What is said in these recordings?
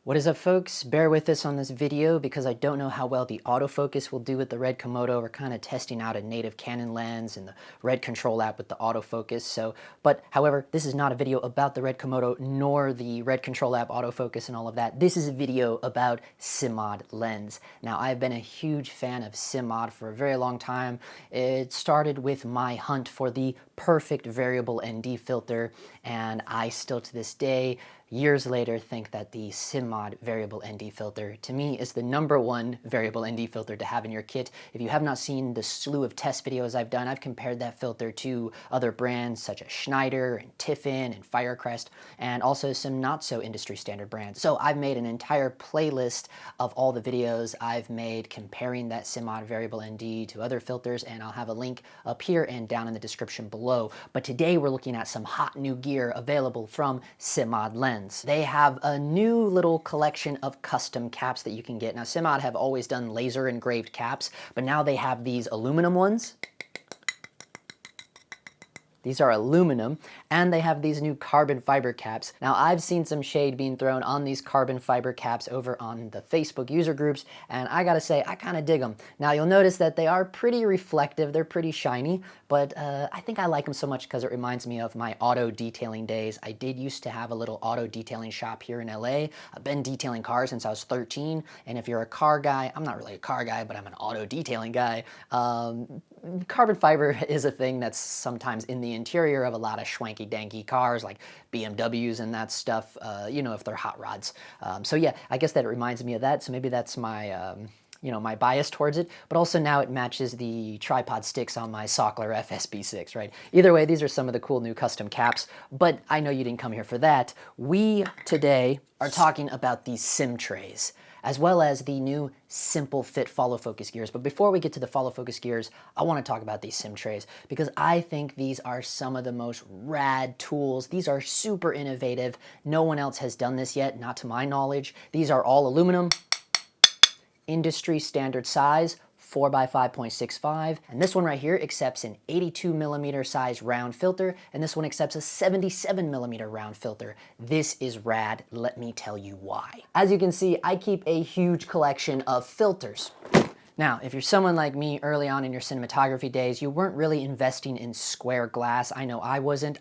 What is up, folks? Bear with us on this video because I don't know how well the autofocus will do with the Red Komodo. We're kind of testing out a native Canon lens and the Red Control app with the autofocus. However, this is not a video about the Red Komodo nor the Red Control app autofocus and all of that. This is a video about Simmod Lens. Now, I've been a huge fan of Simmod for a very long time. It started with my hunt for the perfect variable ND filter, and I still to this day, years later, think that the Simmod variable ND filter, to me, is the #1 variable ND filter to have in your kit. If you have not seen the slew of test videos I've done, I've compared that filter to other brands such as Schneider and Tiffin and Firecrest, and also some not so industry standard brands. So I've made an entire playlist of all the videos I've made comparing that Simmod variable ND to other filters, and I'll have a link up here and down in the description below. But today we're looking at some hot new gear available from Simmod Lens. They have a new little collection of custom caps that you can get. Now, Simmod have always done laser engraved caps, but now they have these aluminum ones. These are aluminum, and they have these new carbon fiber caps. Now, I've seen some shade being thrown on these carbon fiber caps over on the Facebook user groups, and I gotta say, I kind of dig them. Now, you'll notice that they are pretty reflective, they're pretty shiny, but I think I like them so much because it reminds me of my auto detailing days. I did used to have a little auto detailing shop here in LA. I've been detailing cars since I was 13, and if you're a car guy, I'm not really a car guy, but I'm an auto detailing guy, carbon fiber is a thing that's sometimes in the interior of a lot of schwanky-danky cars like BMWs and that stuff, you know, if they're hot rods. So yeah, I guess that reminds me of that, so maybe that's my you know, my bias towards it, but also now it matches the tripod sticks on my Sockler FSB6, right? Either way, these are some of the cool new custom caps, but I know you didn't come here for that. We today are talking about these SIMtrays, as well as the new Simple Fit follow focus gears. But before we get to the follow focus gears, I want to talk about these SIMtrays because I think these are some of the most rad tools. These are super innovative. No one else has done this yet, not to my knowledge. These are all aluminum, industry standard size, 4x5.65, and this one right here accepts an 82mm size round filter, and this one accepts a 77mm round filter. This is rad, let me tell you why. As you can see, I keep a huge collection of filters. Now, if you're someone like me early on in your cinematography days, you weren't really investing in square glass. I know I wasn't.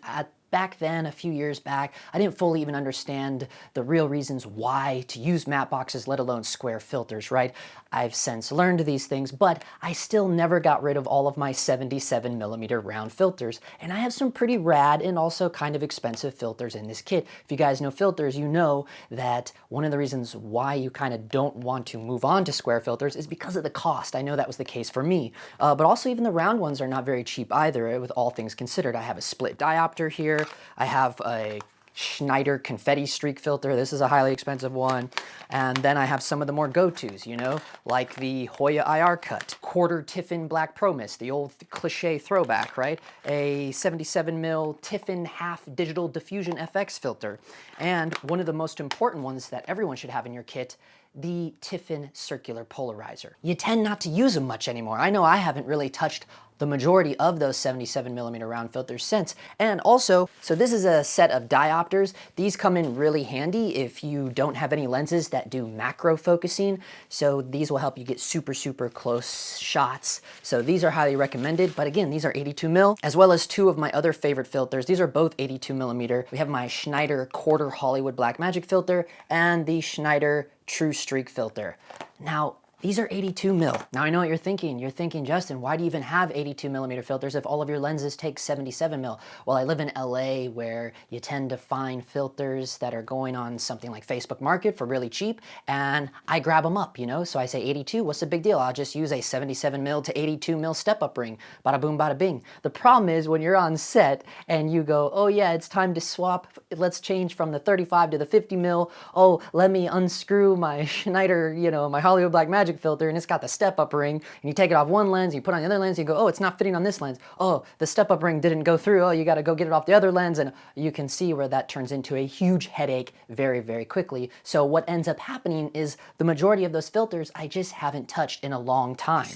Back then, a few years back, I didn't fully even understand the real reasons why to use matte boxes, let alone square filters, right? I've since learned these things, but I still never got rid of all of my 77mm round filters, and I have some pretty rad and also kind of expensive filters in this kit. If you guys know filters, you know that one of the reasons why you kind of don't want to move on to square filters is because of the cost. I know that was the case for me, but also even the round ones are not very cheap either, with all things considered. I have a split diopter here. I have a Schneider confetti streak filter. This is a highly expensive one. And then I have some of the more go-tos, you know, like the Hoya IR cut, quarter Tiffin Black Pro Mist, the old cliche throwback, right? A 77mm Tiffin half digital diffusion FX filter. And one of the most important ones that everyone should have in your kit, the Tiffin circular polarizer. You tend not to use them much anymore. I know I haven't really touched the majority of those 77mm round filters since. And also, so this is a set of diopters. These come in really handy if you don't have any lenses that do macro focusing. So these will help you get super, super close shots. So these are highly recommended. But again, these are 82mm, as well as two of my other favorite filters. These are both 82mm. We have my Schneider quarter Hollywood Blackmagic filter and the Schneider True Streak filter. Now, these are 82mm. Now I know what you're thinking. You're thinking, Justin, why do you even have 82mm filters if all of your lenses take 77mm? Well, I live in LA where you tend to find filters that are going on something like Facebook Market for really cheap, and I grab them up, you know? So I say 82, what's the big deal? I'll just use a 77mm to 82mm step-up ring. Bada boom, bada bing. The problem is when you're on set and you go, oh yeah, it's time to swap, let's change from the 35 to the 50mm. Oh, let me unscrew my Schneider, you know, my Hollywood Blackmagic filter, and it's got the step-up ring, and you take it off one lens, you put on the other lens, you go, oh, it's not fitting on this lens. Oh, the step-up ring didn't go through. Oh, you got to go get it off the other lens, and you can see where that turns into a huge headache very, very quickly. So what ends up happening is the majority of those filters I just haven't touched in a long time.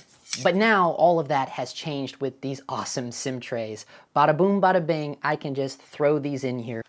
But now all of that has changed with these awesome SIMtrays. Bada boom, bada bing, I can just throw these in here.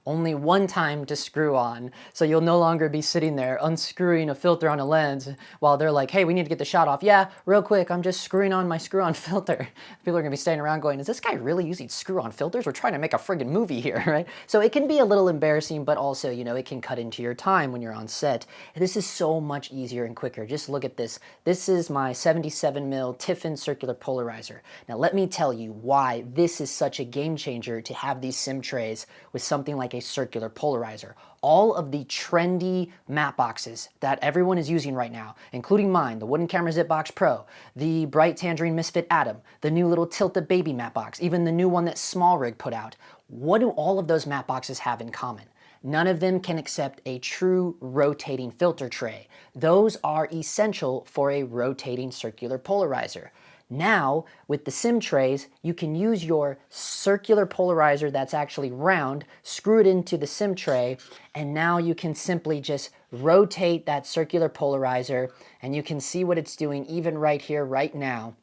only one time to screw on. So you'll no longer be sitting there unscrewing a filter on a lens while they're like, hey, we need to get the shot off. Yeah, real quick, I'm just screwing on my screw-on filter. People are gonna be standing around going, is this guy really using screw-on filters? We're trying to make a friggin' movie here, right? So it can be a little embarrassing, but also, you know, it can cut into your time when you're on set. And this is so much easier and quicker. Just look at this. This is my 77mm Tiffin circular polarizer. Now let me tell you why this is such a game changer to have these SIMtrays with something like a circular polarizer. All of the trendy matte boxes that everyone is using right now, including mine, the Wooden Camera ZipBox Pro, the Bright Tangerine Misfit Atom, the new little Tilta Baby matte box, even the new one that Small Rig put out. What do all of those matte boxes have in common? None of them can accept a true rotating filter tray. Those are essential for a rotating circular polarizer. Now, with the SIMtrays, you can use your circular polarizer that's actually round, screw it into the SIMtray, and now you can simply just rotate that circular polarizer, and you can see what it's doing even right here, right now.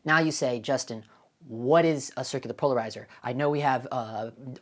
Now you say, Justin, what is a circular polarizer? I know we have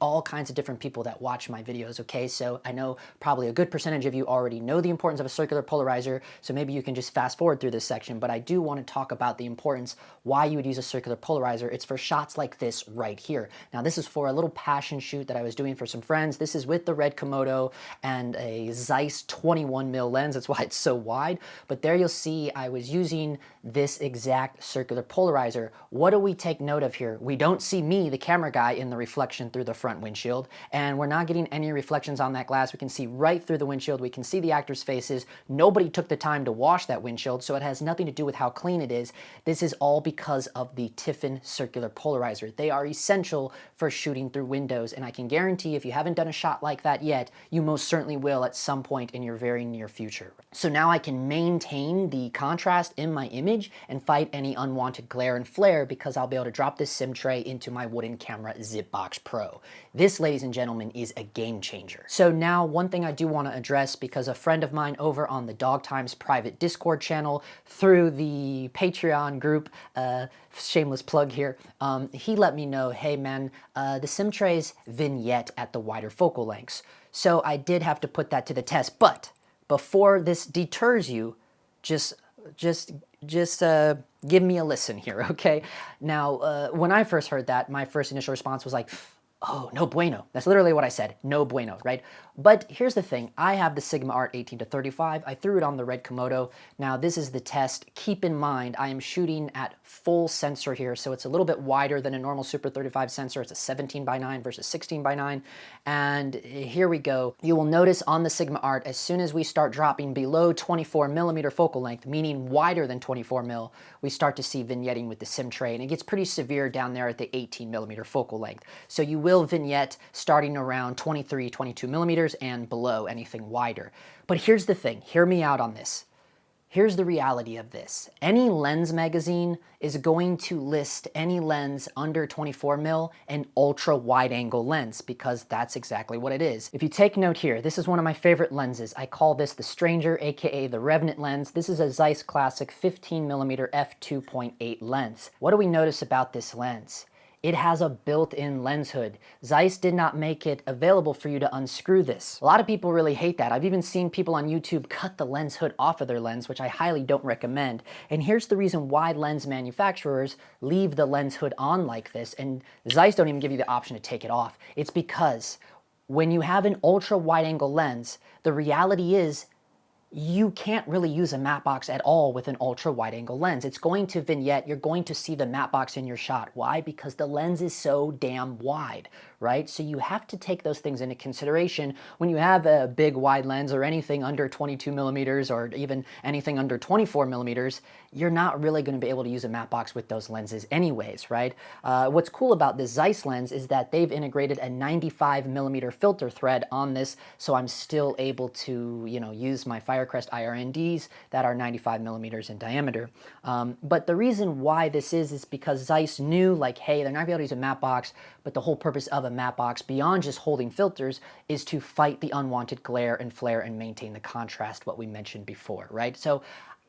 all kinds of different people that watch my videos, okay? So I know probably a good percentage of you already know the importance of a circular polarizer, so maybe you can just fast forward through this section, but I do want to talk about the importance, why you would use a circular polarizer. It's for shots like this right here. Now this is for a little passion shoot that I was doing for some friends. This is with the red Komodo and a Zeiss 21mm lens. That's why it's so wide, but there you'll see I was using this exact circular polarizer. What do we take note of here? We don't see me, the camera guy, in the reflection through the front windshield, and we're not getting any reflections on that glass. We can see right through the windshield. We can see the actors' faces. Nobody took the time to wash that windshield, so it has nothing to do with how clean it is. This is all because of the Tiffin circular polarizer. They are essential for shooting through windows, and I can guarantee if you haven't done a shot like that yet, you most certainly will at some point in your very near future. So now I can maintain the contrast in my image and fight any unwanted glare and flare because I'll be able to drop this SIMtray into my Wooden Camera ZipBox Pro. This, ladies and gentlemen, is a game changer. So now one thing I do want to address, because a friend of mine over on the Dog Times private Discord channel through the Patreon group, shameless plug here, he let me know, hey man, the SIMtray's vignette at the wider focal lengths. So I did have to put that to the test, but before this deters you, just give me a listen here, okay? Now, when I first heard that, my first initial response was like, oh, no bueno. That's literally what I said, no bueno, right? But here's the thing, I have the Sigma Art 18-35, I threw it on the red Komodo. Now this is the test. Keep in mind, I am shooting at full sensor here, so it's a little bit wider than a normal Super 35 sensor. It's a 17:9 versus 16:9. And here we go. You will notice on the Sigma Art, as soon as we start dropping below 24mm focal length, meaning wider than 24mm, we start to see vignetting with the SIMtray, and it gets pretty severe down there at the 18mm focal length. So you will vignette starting around 22mm and below, anything wider. But here's the thing, hear me out on this. Here's the reality of this. Any lens magazine is going to list any lens under 24mm an ultra wide angle lens, because that's exactly what it is. If you take note here, this is one of my favorite lenses. I call this the Stranger, aka the Revenant lens. This is a Zeiss Classic 15mm f2.8 lens. What do we notice about this lens? It has a built-in lens hood. Zeiss did not make it available for you to unscrew this. A lot of people really hate that. I've even seen people on YouTube cut the lens hood off of their lens, which I highly don't recommend. And here's the reason why lens manufacturers leave the lens hood on like this, and Zeiss don't even give you the option to take it off. It's because when you have an ultra wide angle lens, the reality is you can't really use a matte box at all with an ultra wide angle lens. It's going to vignette, you're going to see the matte box in your shot. Why? Because the lens is so damn wide, right? So you have to take those things into consideration when you have a big wide lens or anything under 22mm or even anything under 24mm. You're not really going to be able to use a matte box with those lenses anyways, right? What's cool about this Zeiss lens is that they've integrated a 95mm filter thread on this, so I'm still able to, you know, use my Firecrest IRNDs that are 95mm in diameter. But the reason why this is because Zeiss knew, like, hey, they're not going to be able to use a matte box, but the whole purpose of a matte box, beyond just holding filters, is to fight the unwanted glare and flare and maintain the contrast, what we mentioned before, right? So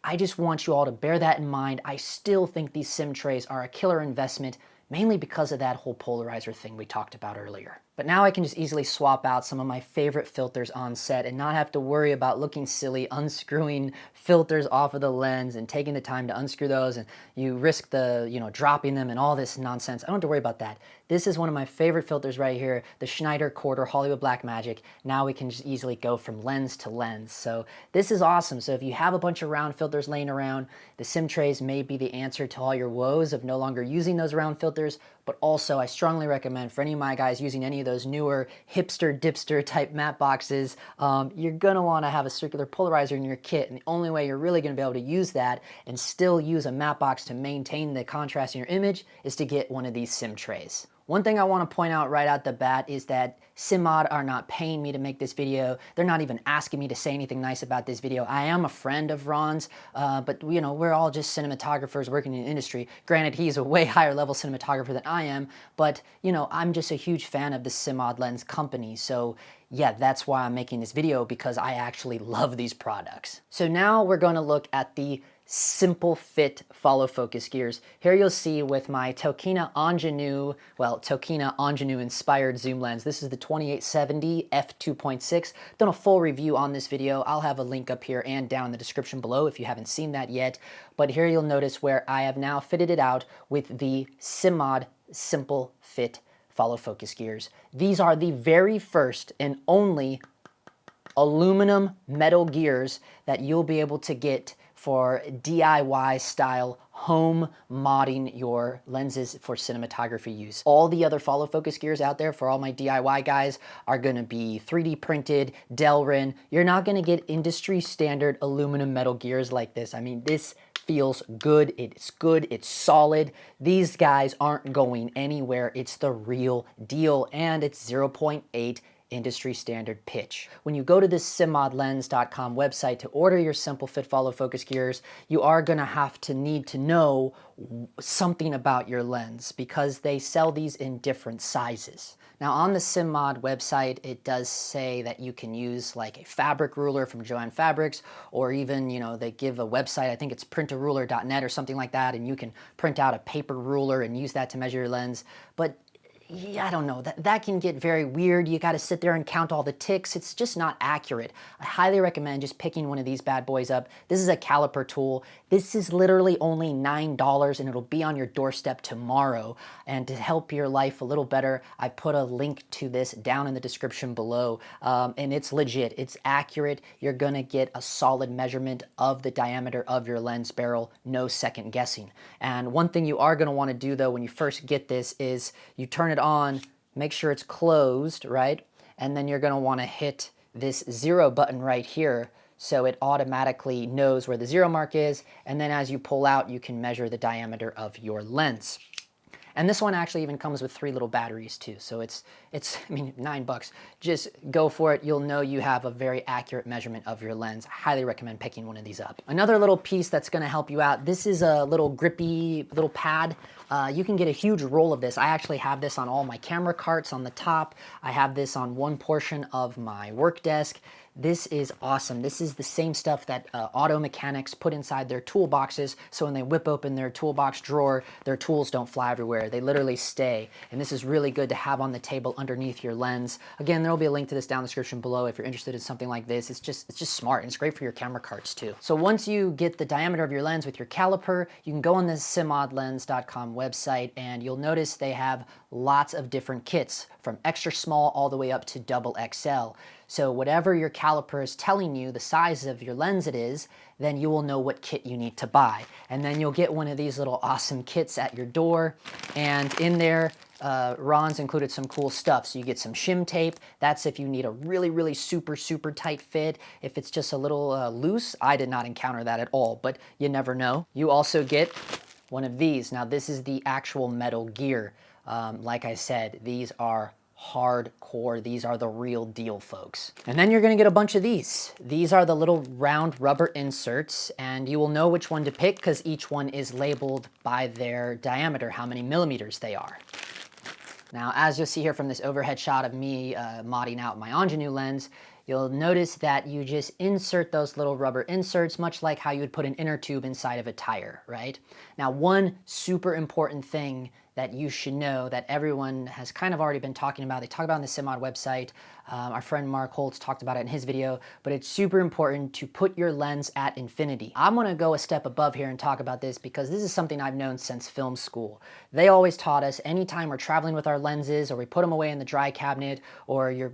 I just want you all to bear that in mind. I still think these SIMtrays are a killer investment, mainly because of that whole polarizer thing we talked about earlier. But But now I can just easily swap out some of my favorite filters on set and not have to worry about looking silly, unscrewing filters off of the lens and taking the time to unscrew those, and you risk the, dropping them and all this nonsense. I don't have to worry about that. This is one of my favorite filters right here, the Schneider Quarter Hollywood Blackmagic. Now we can just easily go from lens to lens. So this is awesome. So if you have a bunch of round filters laying around, the SIMtrays may be the answer to all your woes of no longer using those round filters. But also, I strongly recommend for any of my guys using any of those newer hipster dipster type matte boxes, you're gonna wanna have a circular polarizer in your kit, and the only way you're really gonna be able to use that and still use a matte box to maintain the contrast in your image is to get one of these SIMtrays. One thing I want to point out right out the bat is that Simmod are not paying me to make this video. They're not even asking me to say anything nice about this video. I am a friend of Ron's, but we're all just cinematographers working in the industry. Granted, he's a way higher level cinematographer than I am, but I'm just a huge fan of the Simmod Lens company. So yeah, that's why I'm making this video, because I actually love these products. So now we're going to look at the simple fit follow focus gears. Here you'll see with my Tokina Ingenue inspired zoom lens. This is the 2870 f2.6. Done a full review on this video. I'll have a link up here and down in the description below if you haven't seen that yet. But here you'll notice where I have now fitted it out with the Simmod simple fit follow focus gears. These are the very first and only aluminum metal gears that you'll be able to get for DIY style home modding your lenses for cinematography use. All the other follow focus gears out there for all my DIY guys are gonna be 3D printed, Delrin. You're not gonna get industry standard aluminum metal gears like this. I mean, this feels good, it's solid. These guys aren't going anywhere. It's the real deal, and it's 0.8 industry standard pitch. When you go to this simmodlens.com website to order your simple fit follow focus gears, you are gonna need to know something about your lens, because they sell these in different sizes. Now on the Simmod website, it does say that you can use like a fabric ruler from Joann Fabrics, or even, they give a website, I think it's printaruler.net or something like that, and you can print out a paper ruler and use that to measure your lens. But yeah, I don't know, that can get very weird. You got to sit there and count all the ticks. It's just not accurate. I highly recommend just picking one of these bad boys up. This is a caliper tool. This is literally only $9 and it'll be on your doorstep tomorrow. And to help your life a little better, I put a link to this down in the description below. And it's legit, it's accurate. You're gonna get a solid measurement of the diameter of your lens barrel, no second guessing. And one thing you are gonna wanna do though when you first get this is you turn it on, make sure it's closed, right? And then you're gonna wanna hit this 0 button right here so it automatically knows where the 0 mark is, and then as you pull out, you can measure the diameter of your lens. And this one actually even comes with 3 little batteries too, so it's I mean, $9. Just go for it. You'll know you have a very accurate measurement of your lens. I highly recommend picking one of these up. Another little piece that's gonna help you out, this is a little grippy little pad. You can get a huge roll of this. I actually have this on all my camera carts on the top. I have this on one portion of my work desk. This is awesome. This is the same stuff that auto mechanics put inside their toolboxes, so when they whip open their toolbox drawer, their tools don't fly everywhere. They literally stay. And this is really good to have on the table underneath your lens. Again, there will be a link to this down in the description below if you're interested in something like this. It's just smart, and it's great for your camera carts too. So once you get the diameter of your lens with your caliper, you can go on the simmodlens.com website, and you'll notice they have lots of different kits from extra small all the way up to double XL. So whatever your caliper is telling you the size of your lens it is, then you will know what kit you need to buy. And then you'll get one of these little awesome kits at your door, and in there, Ron's included some cool stuff. So you get some shim tape. That's if you need a really super tight fit. If it's just a little loose, I did not encounter that at all, but you never know. You also get one of these. Now this is the actual metal gear. Like I said, these are hardcore. These are the real deal, folks. And then you're gonna get a bunch of these. These are the little round rubber inserts, and you will know which one to pick because each one is labeled by their diameter, how many millimeters they are. Now, as you'll see here from this overhead shot of me modding out my Ingenue lens, you'll notice that you just insert those little rubber inserts, much like how you would put an inner tube inside of a tire, right? Now, one super important thing that you should know that everyone has kind of already been talking about. They talk about on the Simmod website. Our friend Mark Holtz talked about it in his video, but it's super important to put your lens at infinity. I'm gonna go a step above here and talk about this because this is something I've known since film school. They always taught us anytime we're traveling with our lenses or we put them away in the dry cabinet, or you're,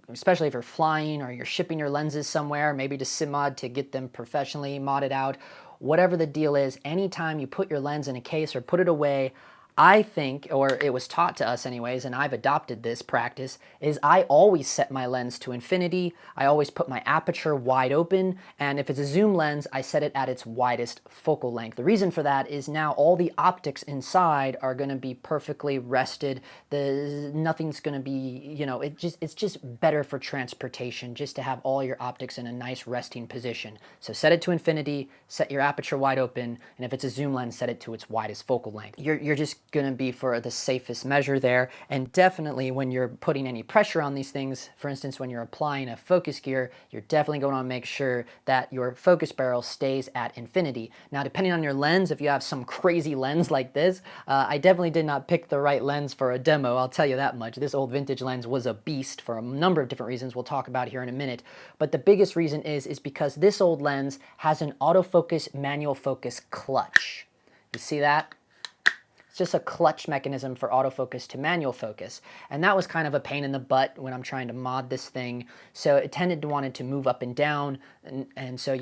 especially if you're flying or you're shipping your lenses somewhere, maybe to Simmod to get them professionally modded out, whatever the deal is, anytime you put your lens in a case or put it away, I think, or it was taught to us anyways, and I've adopted this practice, is I always set my lens to infinity. I always put my aperture wide open, and if it's a zoom lens, I set it at its widest focal length. The reason for that is now all the optics inside are going to be perfectly rested. Nothing's going to be, it's just better for transportation just to have all your optics in a nice resting position. So set it to infinity, set your aperture wide open, and if it's a zoom lens, set it to its widest focal length. You're just going to be for the safest measure there. And definitely when you're putting any pressure on these things, for instance, when you're applying a focus gear, you're definitely going to make sure that your focus barrel stays at infinity. Now, depending on your lens, if you have some crazy lens like this, I definitely did not pick the right lens for a demo, I'll tell you that much. This old vintage lens was a beast for a number of different reasons we'll talk about here in a minute. But the biggest reason is because this old lens has an autofocus manual focus clutch. You see that? It's just a clutch mechanism for autofocus to manual focus. And that was kind of a pain in the butt when I'm trying to mod this thing. So it tended to want to move up and down. And so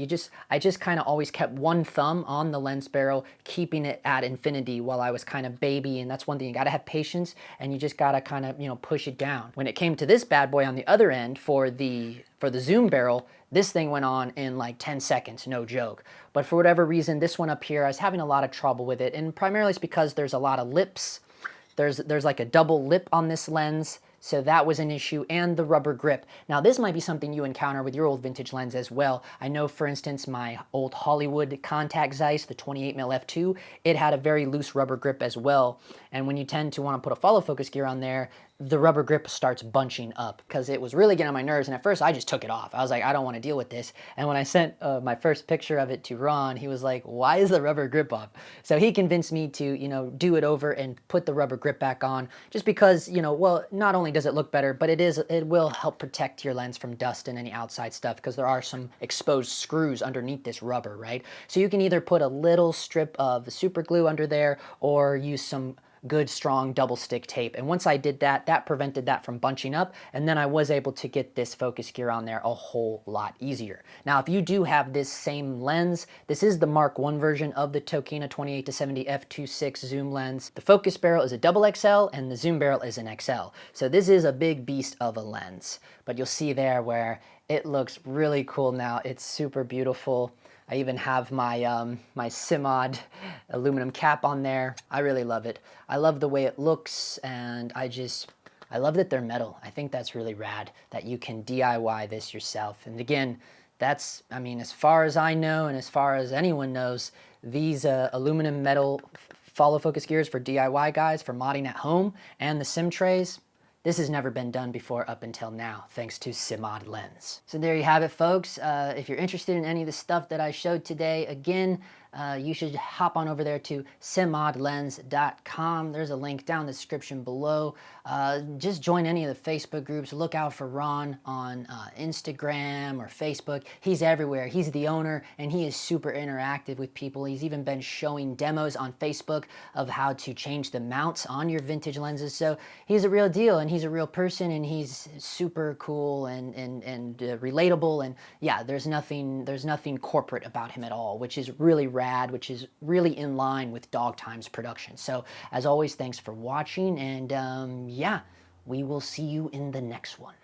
I just kind of always kept one thumb on the lens barrel, keeping it at infinity while I was kind of baby. And that's one thing, you gotta have patience and you just gotta kind of, push it down. When it came to this bad boy on the other end for the zoom barrel, this thing went on in like 10 seconds, no joke. But for whatever reason, this one up here, I was having a lot of trouble with it. And primarily it's because there's a lot of lips. There's like a double lip on this lens. So that was an issue, and the rubber grip. Now this might be something you encounter with your old vintage lens as well. I know, for instance, my old Hollywood contact Zeiss, the 28mm f2, it had a very loose rubber grip as well. And when you tend to want to put a follow focus gear on there, the rubber grip starts bunching up because it was really getting on my nerves. And at first I just took it off. I was like, I don't want to deal with this. And when I sent my first picture of it to Ron, he was like, why is the rubber grip off? So he convinced me to, do it over and put the rubber grip back on, just because, well, not only does it look better, but it will help protect your lens from dust and any outside stuff, because there are some exposed screws underneath this rubber, right? So you can either put a little strip of super glue under there or use some good strong double stick tape. And once I did that, that prevented that from bunching up, and then I was able to get this focus gear on there a whole lot easier. Now, if you do have this same lens, this is the Mark I version of the Tokina 28-70 f2.6 zoom lens. The focus barrel is a double XL and the zoom barrel is an XL. So this is a big beast of a lens, but you'll see there where it looks really cool now. It's super beautiful. I even have my my Simmod aluminum cap on there. I really love it. I love the way it looks, and I love that they're metal. I think that's really rad that you can DIY this yourself. And again, that's, as far as I know and as far as anyone knows, these aluminum metal follow focus gears for DIY guys for modding at home, and the SIMtrays, this has never been done before up until now, thanks to Simmod Lens. So there you have it, folks. If you're interested in any of the stuff that I showed today, again, you should hop on over there to simmodlens.com. There's a link down in the description below. Just join any of the Facebook groups. Look out for Ron on Instagram or Facebook. He's everywhere. He's the owner, and he is super interactive with people. He's even been showing demos on Facebook of how to change the mounts on your vintage lenses. So he's a real deal, and he's a real person, and he's super cool and relatable. And yeah, there's nothing corporate about him at all, which is really rad, which is really in line with Dog Times production. So as always, thanks for watching, and yeah, we will see you in the next one.